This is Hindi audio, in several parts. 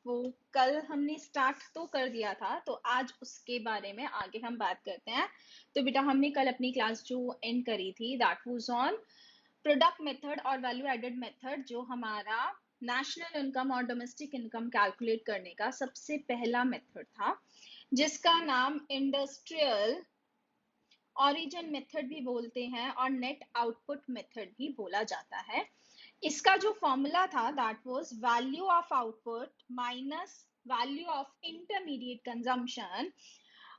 वो कल हमने स्टार्ट तो कर दिया था, तो आज उसके बारे में आगे हम बात करते हैं। तो बेटा हमने कल अपनी क्लास जो एंड करी थी that was on product method और वैल्यू एडेड मेथड, जो हमारा नेशनल इनकम और डोमेस्टिक इनकम कैलकुलेट करने का सबसे पहला मेथड था, जिसका नाम इंडस्ट्रियल ऑरिजिन मेथड भी बोलते हैं और नेट आउटपुट मेथड भी बोला जाता है। इसका जो फॉर्मूला था that was value of output minus value of intermediate consumption,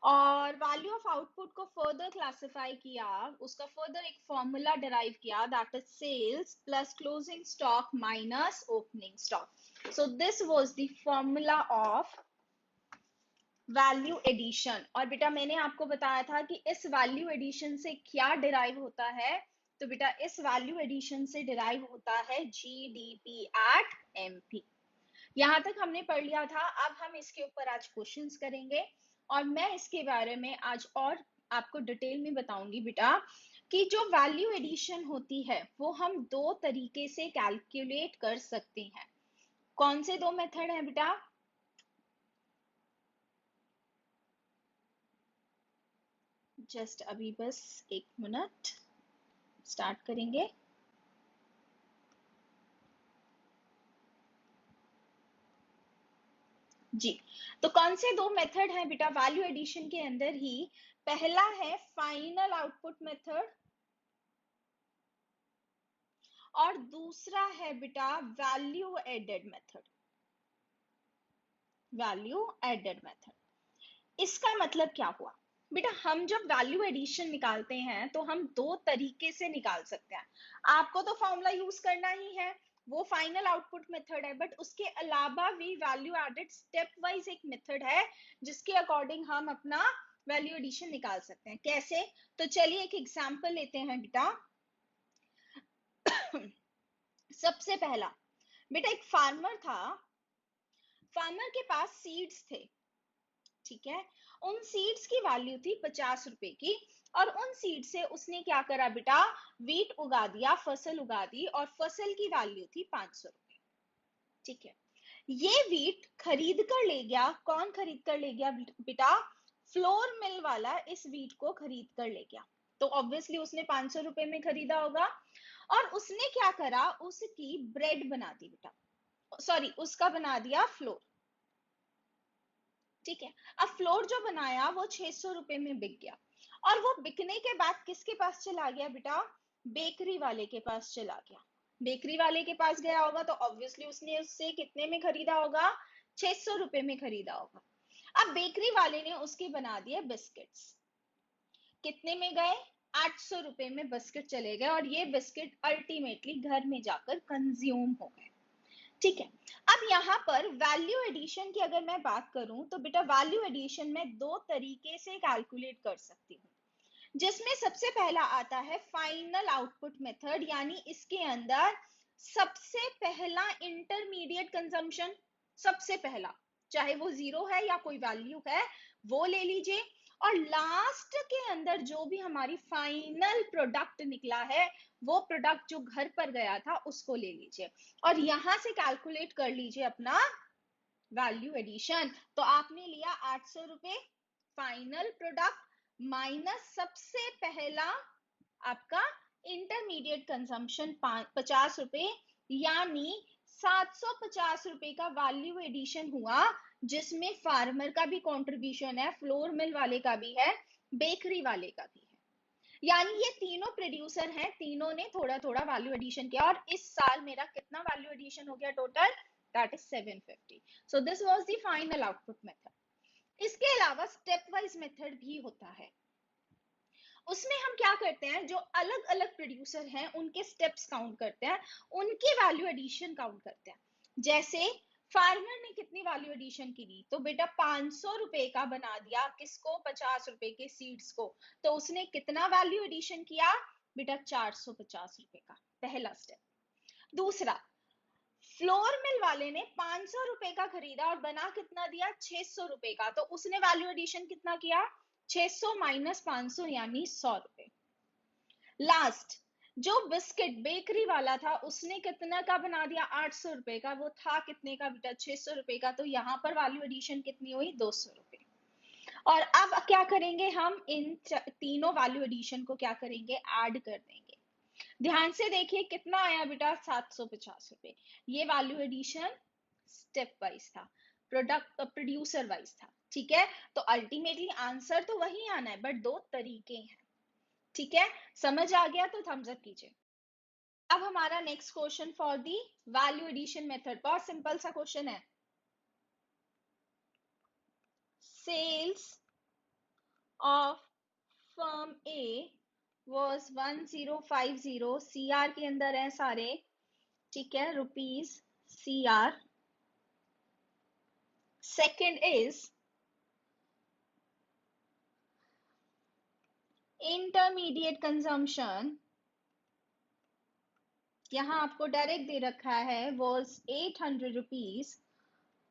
और वैल्यू ऑफ आउटपुट को फर्दर क्लासिफाई किया, उसका फर्दर एक फॉर्मूला डिराइव किया that is sales plus closing stock minus opening stock. So this was the formula of value addition. और बेटा मैंने आपको बताया था कि इस वैल्यू एडिशन से क्या डिराइव होता है, तो बेटा इस वैल्यू एडिशन से डिराइव होता है जीडीपी एट एमपी। यहां तक हमने पढ़ लिया था। अब हम इसके ऊपर आज क्वेश्चंस करेंगे और मैं इसके बारे में आज और आपको डिटेल में बताऊंगी बेटा कि जो वैल्यू एडिशन होती है वो हम दो तरीके से कैलकुलेट कर सकते हैं। कौन से दो मेथड हैं बेटा? जस्ट अभी बस एक मिनट, स्टार्ट करेंगे। जी, तो कौन से दो मेथड हैं बेटा वैल्यू एडिशन के अंदर ही? पहला है फाइनल आउटपुट मेथड और दूसरा है बेटा value added method. Value added method, इसका मतलब क्या हुआ बेटा? हम जब वैल्यू एडिशन निकालते हैं तो हम दो तरीके से निकाल सकते हैं। आपको तो फॉर्मूला यूज करना ही है, वो फाइनल आउटपुट मेथड है, बट उसके अलावा भी वैल्यू एडेड स्टेप वाइज एक मेथड है जिसके अकॉर्डिंग हम अपना वैल्यू एडिशन निकाल सकते हैं। कैसे? तो चलिए एक एग्जांपल लेते हैं बेटा। सबसे पहला बेटा, एक फार्मर था, फार्मर के पास सीड्स थे, ठीक है। उन सीड्स की वैल्यू थी 50 रुपए की, और उन सीड से उसने क्या करा बेटा? वीट उगा दिया, फसल उगा दी, और फसल की वैल्यू थी 500 रुपए, ठीक है। ये वीट खरीद कर ले गया, कौन खरीद कर ले गया बेटा? फ्लोर मिल वाला इस वीट को खरीद कर ले गया। तो ऑब्वियसली उसने 500 रुपए में खरीदा होगा, और उसने क्या करा? उसकी ब्रेड बना दी बेटा, सॉरी उसका बना दिया फ्लोर, ठीक है। अब फ्लोर जो बनाया वो 600 रुपए में बिक गया, और वो बिकने के बाद किसके पास चला गया बेटा? बेकरी वाले के पास चला गया। बेकरी वाले के पास गया होगा तो ऑब्वियसली उसने उससे कितने में खरीदा होगा? 600 रुपए में खरीदा होगा। अब बेकरी वाले ने उसके बना दिए बिस्किट्स, कितने में गए? 800 रुपए में बिस्किट चले गए, और ये बिस्किट अल्टीमेटली घर में जाकर कंज्यूम हो गए, ठीक है। अब यहाँ पर वैल्यू एडिशन की अगर मैं बात करूं तो बेटा वैल्यू एडिशन में दो तरीके से कैलकुलेट कर सकती हूँ, जिसमें सबसे पहला आता है फाइनल आउटपुट मेथड, यानी इसके अंदर सबसे पहला इंटरमीडिएट कंजम्पशन, सबसे पहला, चाहे वो 0 है या कोई वैल्यू है वो ले लीजिए, और लास्ट के अंदर जो भी हमारी फाइनल प्रोडक्ट निकला है वो प्रोडक्ट जो घर पर गया था उसको ले लीजिए, और यहां से कैलकुलेट कर लीजिए अपना वैल्यू एडिशन। तो आपने लिया 800 रुपए फाइनल प्रोडक्ट माइनस सबसे पहला आपका इंटरमीडिएट कंजम्पशन 50 रुपए, यानी 750 रुपए का वैल्यू एडिशन हुआ, जिसमें फार्मर का भी कंट्रीब्यूशन है, फ्लोर मिल वाले का भी है, बेकरी वाले का भी है। यानी ये तीनों प्रोड्यूसर हैं, तीनों ने थोड़ा थोड़ा वैल्यू एडिशन किया, और इस साल मेरा कितना वैल्यू एडिशन हो गया total? That is 750। So this was the final output method. इसके अलावा स्टेप वाइज मेथड भी होता है। उसमें हम क्या करते हैं, जो अलग अलग प्रोड्यूसर हैं उनके स्टेप्स काउंट करते हैं, उनकी वैल्यू एडिशन काउंट करते हैं। जैसे फार्मर ने कितनी वैल्यू एडिशन की? तो बेटा 500 रुपए का बना दिया, किसको? 50 रुपए के सीड्स को। तो उसने कितना वैल्यू एडिशन किया बेटा? 450 रुपए का, पहला स्टेप। दूसरा, फ्लोर मिल वाले ने 500 रुपए का खरीदा और बना कितना दिया? 600 रुपए का। तो उसने वैल्यू एडिशन कितना किया? 600 माइनस 500 यानी 100 रुपए। लास्ट, जो बिस्किट बेकरी वाला था उसने कितना का बना दिया, 800 रुपए का, वो था कितने का बेटा, 600 रुपए का, तो यहाँ पर वैल्यू एडिशन कितनी हुई, 200 रुपए। और अब क्या करेंगे हम, इन तीनों वैल्यू एडिशन को क्या करेंगे, ऐड कर देंगे। ध्यान से देखिए कितना आया बेटा, 750 रुपए। ये वैल्यू एडिशन स्टेप वाइज था, प्रोडक्ट प्रोड्यूसर वाइज था, ठीक है। तो अल्टीमेटली आंसर तो वही आना है, बट दो तरीके हैं, ठीक है। समझ आ गया तो थम्स अप कीजिए। अब हमारा next question for the value addition method, बहुत सिंपल सा क्वेश्चन है। Sales of firm A was 1050, CR के अंदर है सारे, ठीक है, rupees CR। Second is intermediate consumption, यहां आपको डायरेक्ट दे रखा है, was 800 rupees.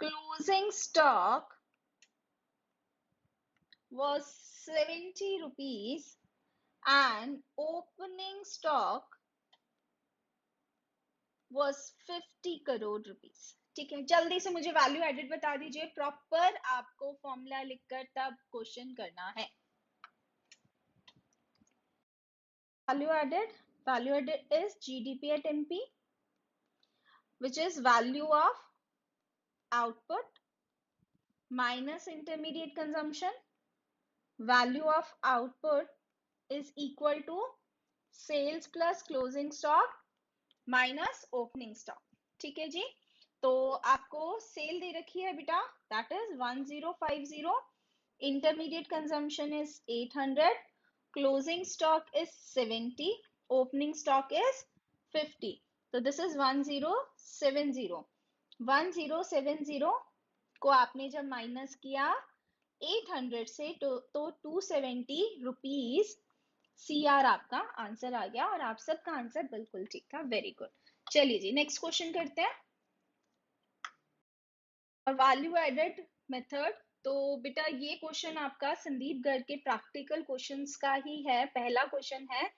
Closing stock was 70 rupees and opening stock was 50 crore rupees. ठीक है, जल्दी से मुझे वैल्यू एडेड बता दीजिए, प्रॉपर आपको फॉर्मूला लिखकर तब क्वेश्चन करना है। Value added is GDP at MP, which is value of output minus intermediate consumption. Value of output is equal to sales plus closing stock minus opening stock, ठीक है जी। तो आपको सेल दे रखी है बेटा, that is 1050, intermediate consumption is 800, closing stock is 70, opening stock is 50, तो दिस इज 1070। 1070 को आपने जब माइनस किया 800 से तो 270 रुपीज CR आपका आंसर आ गया, और आप सबका आंसर बिल्कुल ठीक था, वेरी गुड। चलिए जी नेक्स्ट क्वेश्चन करते हैं, और वैल्यू एडेड मेथड। तो बेटा ये क्वेश्चन आपका संदीप गर्ग के प्रैक्टिकल क्वेश्चंस का ही है, पहला क्वेश्चन है।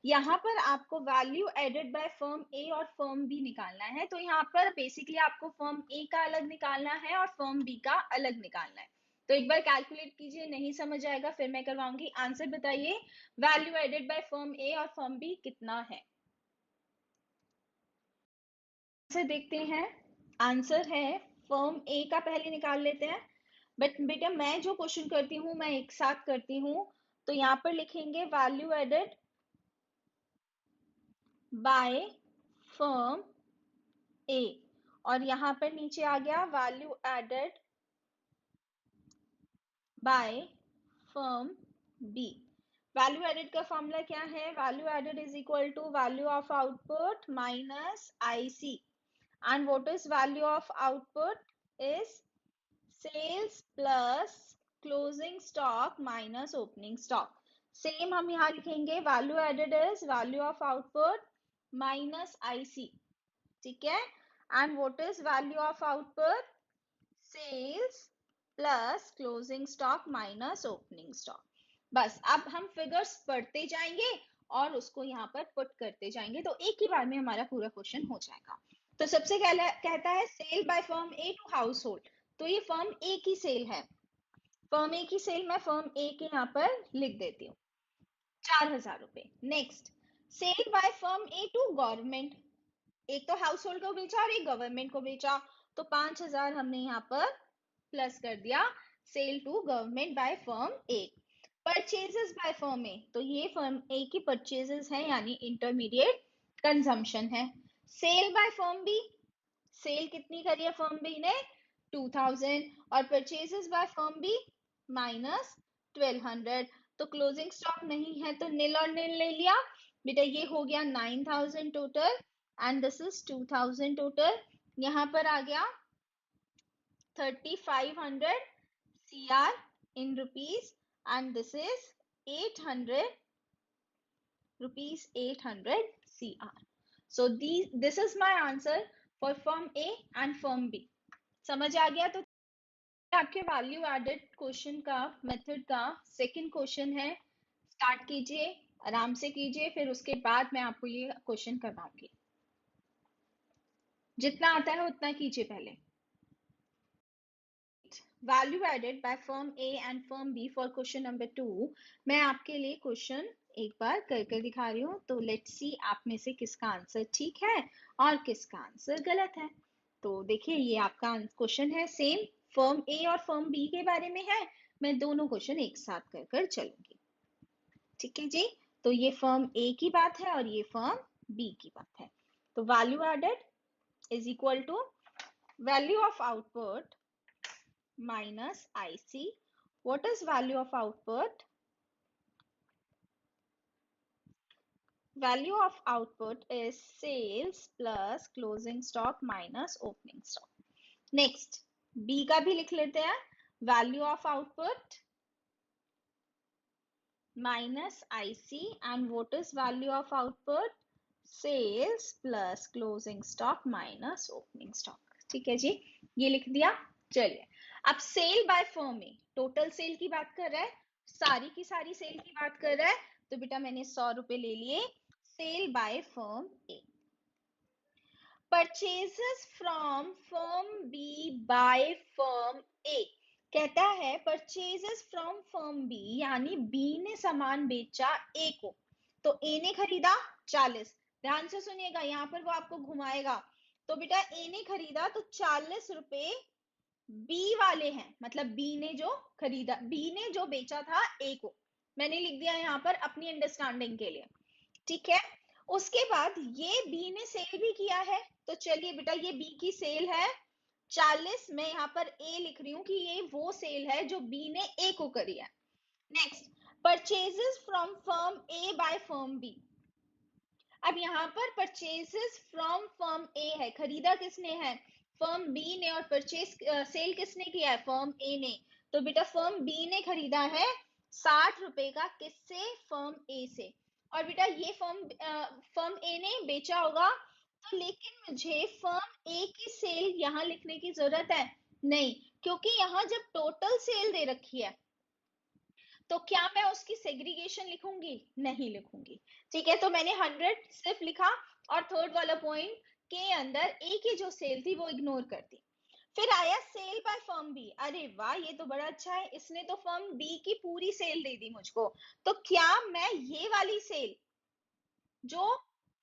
यहाँ पर आपको value added by firm A और फर्म बी निकालना है। तो यहाँ पर बेसिकली आपको फर्म ए का अलग निकालना है और फर्म बी का अलग निकालना है। तो एक बार कैलकुलेट कीजिए, नहीं समझ आएगा फिर मैं करवाऊंगी। आंसर बताइए, value added by firm A और फर्म बी कितना है। आंसर देखते हैं, आंसर है फर्म ए का पहले निकाल लेते हैं। बट बेटा मैं जो क्वेश्चन करती हूँ मैं एक साथ करती हूँ, तो यहाँ पर लिखेंगे value added by firm A, और यहाँ पर नीचे आ गया value added by firm B. Value added का फॉर्मूला क्या है, value added is equal to value of output minus IC, and what is value of output is sales plus closing stock minus opening stock. Same हम यहाँ लिखेंगे, value added is value of output minus IC, ठीक है, and what is value of output, sales plus closing stock minus opening stock. बस अब हम फिगर्स पढ़ते जाएंगे और उसको यहाँ पर पुट करते जाएंगे, तो एक ही बार में हमारा पूरा क्वेश्चन हो जाएगा। तो सबसे कहता है sale by firm A to household, तो ये फर्म ए की सेल है, फर्म ए की सेल मैं फर्म ए के यहाँ पर लिख देती हूँ, 4000 रुपए। Next, sale by firm A to government, एक तो हाउस होल्ड को बेचा और एक गवर्नमेंट को बेचा, तो 5000 हमने यहाँ पर प्लस कर दिया, sale to government by firm A. Purchases by firm A, तो ये फर्म ए की परचेजेस है, यानी इंटरमीडिएट कंजम्पशन है। Sale by firm B, sale कितनी करी है फर्म बी ने, 2000, और purchases by firm B minus 1200, तो क्लोजिंग स्टॉक नहीं है तो नील और नील ले लिया बेटा, ये हो गया 9000 total, and this is 2000 total. यहाँ पर आ गया 3500 CR in rupees, and this is 800 rupees, 800 CR. So this is my answer for firm A and firm B. समझ आ गया? तो आपके वैल्यू एडेड क्वेश्चन का मेथड का सेकंड क्वेश्चन है, स्टार्ट कीजिए आराम से कीजिए, फिर उसके बाद मैं आपको ये क्वेश्चन करवाऊंगी। जितना आता है उतना कीजिए पहले। Value added by firm A and firm B for question number 2। मैं आपके लिए क्वेश्चन एक बार करके दिखा रही हूँ, तो लेट्स सी आप में से किसका आंसर ठीक है और किसका आंसर गलत है। तो देखिए ये आपका क्वेश्चन है, सेम फर्म ए और फर्म बी के बारे में है। मैं दोनों क्वेश्चन एक साथ कर कर चलूंगी, ठीक है जी। तो ये फर्म ए की बात है और ये फर्म बी की बात है। तो value added is equal to value of output minus IC. What is value of output? Value of output is sales plus closing stock minus opening stock. Next, B का भी लिख लेते हैं। Value of output minus IC, and what is value of output? Sales plus closing stock minus opening stock. ठीक है जी, ये लिख दिया। चलिए अब सेल बाय फर्म में टोटल सेल की बात कर रहा है, सारी की सारी सेल की बात कर रहा है, तो बेटा मैंने 100 रुपए ले लिए। Sale by firm A, purchases from firm B by firm A. कहता है परचेजेस फ्रॉम फर्म बी, यानी बी ने सामान बेचा ए को, तो ए ने खरीदा 40। ध्यान से सुनिएगा, यहाँ पर वो आपको घुमाएगा। तो बेटा ए ने खरीदा तो 40 रुपए बी वाले हैं, मतलब बी ने जो खरीदा, बी ने जो बेचा था ए को। मैंने लिख दिया यहाँ पर अपनी अंडरस्टैंडिंग के लिए, ठीक है। उसके बाद ये बी ने सेल भी किया है, तो चलिए बेटा ये बी की सेल है 40। मैं यहाँ पर ए लिख रही हूँ कि ये वो सेल है जो बी ने ए को करी है। Next, purchases from firm A by firm B. अब यहाँ पर परचेजेस फ्रॉम फर्म ए है, खरीदा किसने है? फर्म बी ने, और परचेज सेल किसने किया है? फर्म ए ने। तो बेटा फर्म बी ने खरीदा है 60 रुपए का, किससे? फर्म ए से। और बेटा ये फर्म ए ने बेचा होगा, तो लेकिन मुझे फर्म ए की सेल यहाँ लिखने की जरूरत है नहीं, क्योंकि यहाँ जब टोटल सेल दे रखी है तो क्या मैं उसकी सेग्रीगेशन लिखूंगी? नहीं लिखूंगी, ठीक है। तो मैंने 100 सिर्फ लिखा और थर्ड वाला पॉइंट के अंदर ए की जो सेल थी वो इग्नोर कर दी। फिर आया सेल बाय फर्म बी। अरे वाह, ये तो बड़ा अच्छा है, इसने तो फर्म बी की पूरी सेल दे दी मुझको। तो क्या मैं ये वाली सेल जो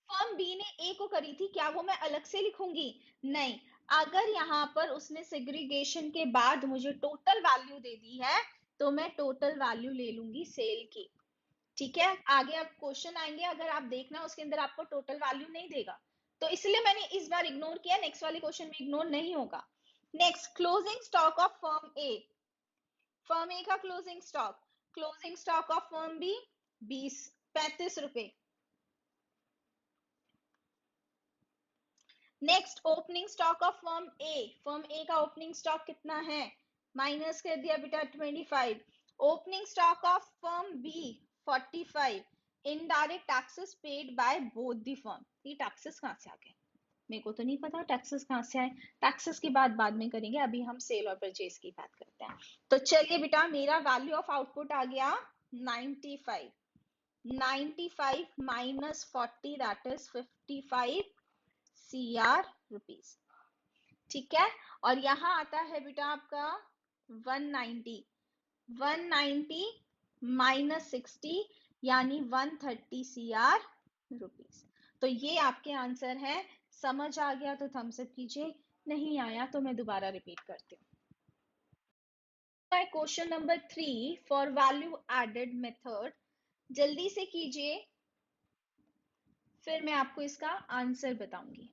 फर्म बी ने ए को करी थी, क्या वो मैं अलग से लिखूंगी? नहीं। अगर यहाँ पर उसने सेग्रीगेशन के बाद मुझे टोटल वैल्यू दे दी है, तो मैं टोटल वैल्यू ले लूंगी सेल की, ठीक है। आगे अब क्वेश्चन आएंगे, अगर आप देखना उसके अंदर आपको टोटल वैल्यू नहीं देगा, तो इसलिए मैंने इस बार इग्नोर किया, नेक्स्ट वाले क्वेश्चन में इग्नोर नहीं होगा। Next, closing stock of firm A. Firm A का closing stock of firm B 35 रुपए। Next, opening stock of firm A का ओपनिंग स्टॉक कितना है? माइनस कर दिया बेटा 25। Opening stock of firm B 45। Indirect taxes paid by both the firm. ये टैक्सेस कहां से आ गए? मेरे को तो नहीं पता टैक्सेस कहां से आए। टैक्सेस की बात बाद में करेंगे, अभी हम सेल और परचेज की बात करते हैं। तो चलिए बेटा, मेरा वैल्यू ऑफ आउटपुट आ गया 95। 95 minus 40 that is 55 CR rupees, ठीक है। और यहाँ आता है बेटा आपका 190। 190 माइनस 60 यानी 130 CR रुपीज। तो ये आपके आंसर है। समझ आ गया तो थम्स अप कीजिए, नहीं आया तो मैं दोबारा रिपीट करती हूँ। Question number 3 for value added method, जल्दी से कीजिए, फिर मैं आपको इसका आंसर बताऊंगी।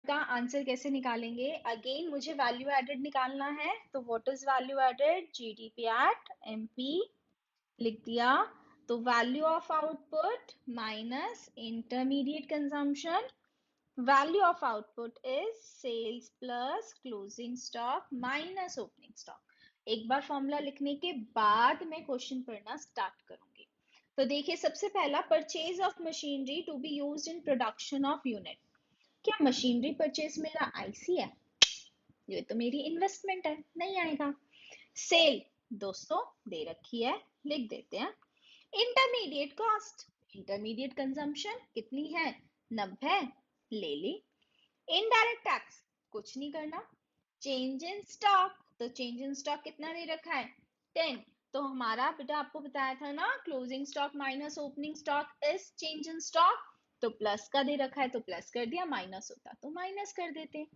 का आंसर कैसे निकालेंगे? अगेन मुझे वैल्यू एडेड निकालना है, तो what is value added? GDP at MP लिख दिया। तो value of output minus intermediate consumption. Value of output is sales plus closing stock minus opening stock. एक बार फॉर्मूला लिखने के बाद मैं क्वेश्चन पढ़ना स्टार्ट करूंगी। तो देखिए, सबसे पहला, purchase of machinery to be used in production of unit. क्या मशीनरी परचेज मेरा आईसी है? ये तो मेरी इन्वेस्टमेंट है, नहीं आएगा। सेल 200 दे रखी है, लिख देते हैं। इंटरमीडिएट कॉस्ट, इंटरमीडिएट कंजम्पशन कितनी है, 90, ले ली। इनडायरेक्ट टैक्स कुछ नहीं करना। चेंज इन स्टॉक, तो चेंज इन स्टॉक कितना दे रखा है, 10। तो हमारा बेटा आपको बताया था ना, closing stock minus opening stock is change in stock, तो प्लस का दे रखा है तो प्लस कर दिया, माइनस होता तो माइनस कर देते।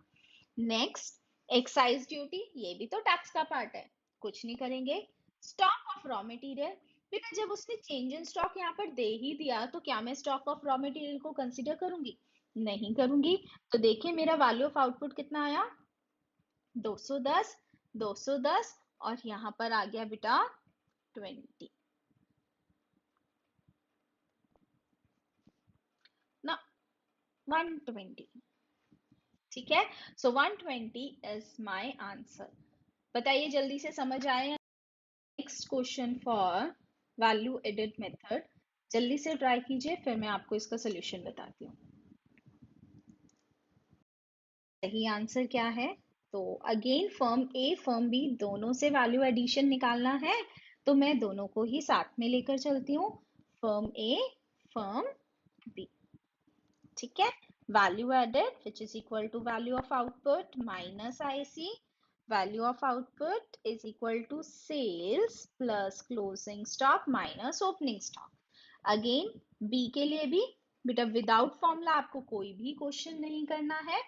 नेक्स्ट, एक्साइज ड्यूटी, ये भी तो टैक्स का पार्ट है, कुछ नहीं करेंगे। स्टॉक ऑफ रॉ मटेरियल, बेटा जब उसने चेंज इन स्टॉक यहाँ पर दे ही दिया तो क्या मैं स्टॉक ऑफ रॉ मटेरियल को कंसीडर करूंगी, नहीं करूंगी। तो देखिए मेरा वैल्यू ऑफ आउटपुट कितना आया, 210, 210, और यहाँ पर आ गया बेटा 20 ना, 120। ठीक है, सो 120 इज माय आंसर। बताइए जल्दी से समझ आए। Next question for value added method, जल्दी से ट्राई कीजिए, फिर मैं आपको इसका सोल्यूशन बताती हूँ। सही आंसर क्या है, तो again firm A firm B दोनों से वैल्यू एडिशन निकालना है, तो मैं दोनों को ही साथ में लेकर चलती हूँ, फर्म ए फर्म बी। ठीक है, value added which is equal to value of output minus IC, value of output is equal to sales plus closing stock minus opening stock. Again B के लिए भी बेटा विदाउट फॉर्मूला आपको कोई भी क्वेश्चन नहीं करना है,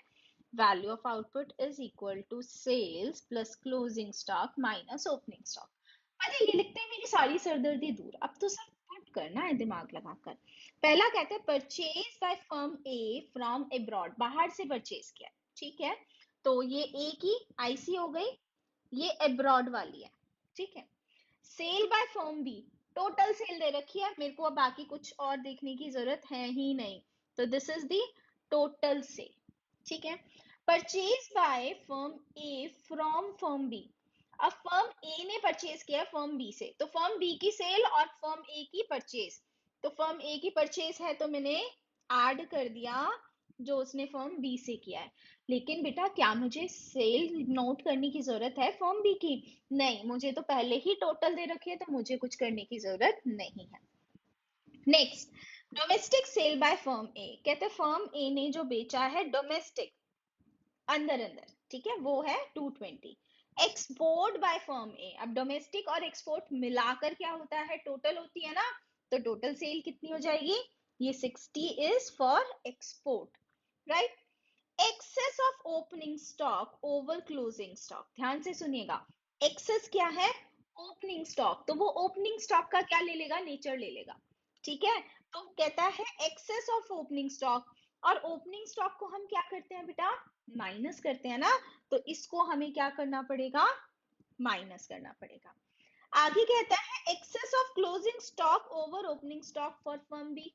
value of output is equal to sales plus closing stock minus opening stock. अरे ये लिखते हैं मेरी सारी सरदर्दी दूर, अब तो सब पुट करना है दिमाग लगाकर। पहला कहते हैं purchase by firm A from abroad, बाहर से परचेज किया, ठीक है, तो ये ए की आईसी हो गई, ये अब्रॉड वाली है, ठीक है। Sale by firm B, total sale दे रखी है मेरे को, अब बाकी कुछ और देखने की जरूरत है ही नहीं, तो this is the total sale, ठीक है। Purchase by firm A from firm B, अब फर्म ए ने परचेज किया फर्म बी से, तो फर्म बी की सेल और फर्म ए की परचेज, तो फर्म ए की परचेज है तो मैंने ऐड कर दिया जो उसने फर्म बी से किया है। लेकिन बेटा क्या मुझे सेल नोट करने की जरूरत है फर्म बी की, नहीं, मुझे तो पहले ही टोटल दे रखी है तो मुझे कुछ करने की जरूरत नहीं है। Next, domestic sale by firm A, कहते फर्म ए ने जो बेचा है डोमेस्टिक, अंदर अंदर, ठीक है, वो है 220। एक्सपोर्ट बाय फर्म ए, अब डोमेस्टिक और एक्सपोर्ट मिलाकर क्या होता है, टोटल होती है ना, तो टोटल सेल कितनी हो जाएगी, ये 60 is for export, right. Excess of opening stock over closing stock, ध्यान से सुनिएगा, एक्सेस क्या है, ओपनिंग स्टॉक, तो वो ओपनिंग स्टॉक का क्या ले लेगा, नेचर ले लेगा, ठीक है। तो कहता है एक्सेस ऑफ ओपनिंग स्टॉक, और ओपनिंग स्टॉक को हम क्या करते हैं बेटा, माइनस करते हैं ना, तो इसको हमें क्या करना पड़ेगा, माइनस करना पड़ेगा। आगे कहता है excess of closing stock over opening stock for firm B,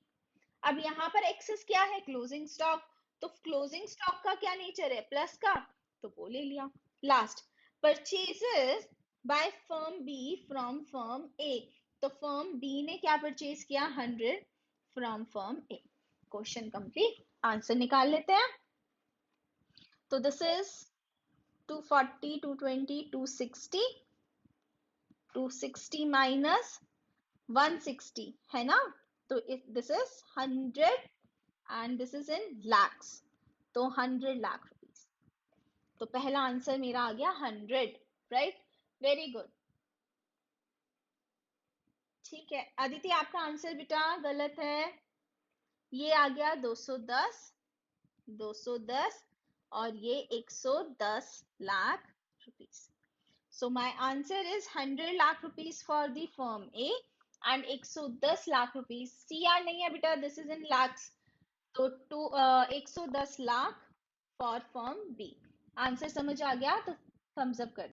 अब यहाँ पर एक्सेस क्या है, क्लोजिंग स्टॉक, तो क्लोजिंग स्टॉक का क्या नेचर है, प्लस का, तो वो ले लिया। Last, purchases by firm B from firm A, तो फर्म बी ने क्या परचेज किया, 100 from firm A. Question complete, answer निकाल लेते हैं। तो दिस इज 240, 220, 260, 260 माइनस 160 है ना, तो this is 100 and this is in lakhs, तो 100 लाख रुपीस। तो पहला आंसर मेरा आ गया 100, राइट, वेरी गुड। ठीक है अदिति, आपका आंसर बेटा गलत है, ये आ गया 210, 210, और ये 110 lakh rupees. So my answer is 100 lakh rupees for the firm A and 110 lakh rupees, CR नहीं है बेटा, this is in lakhs, तो 110 lakh for firm B. Answer समझ आ गया तो थम्स अप कर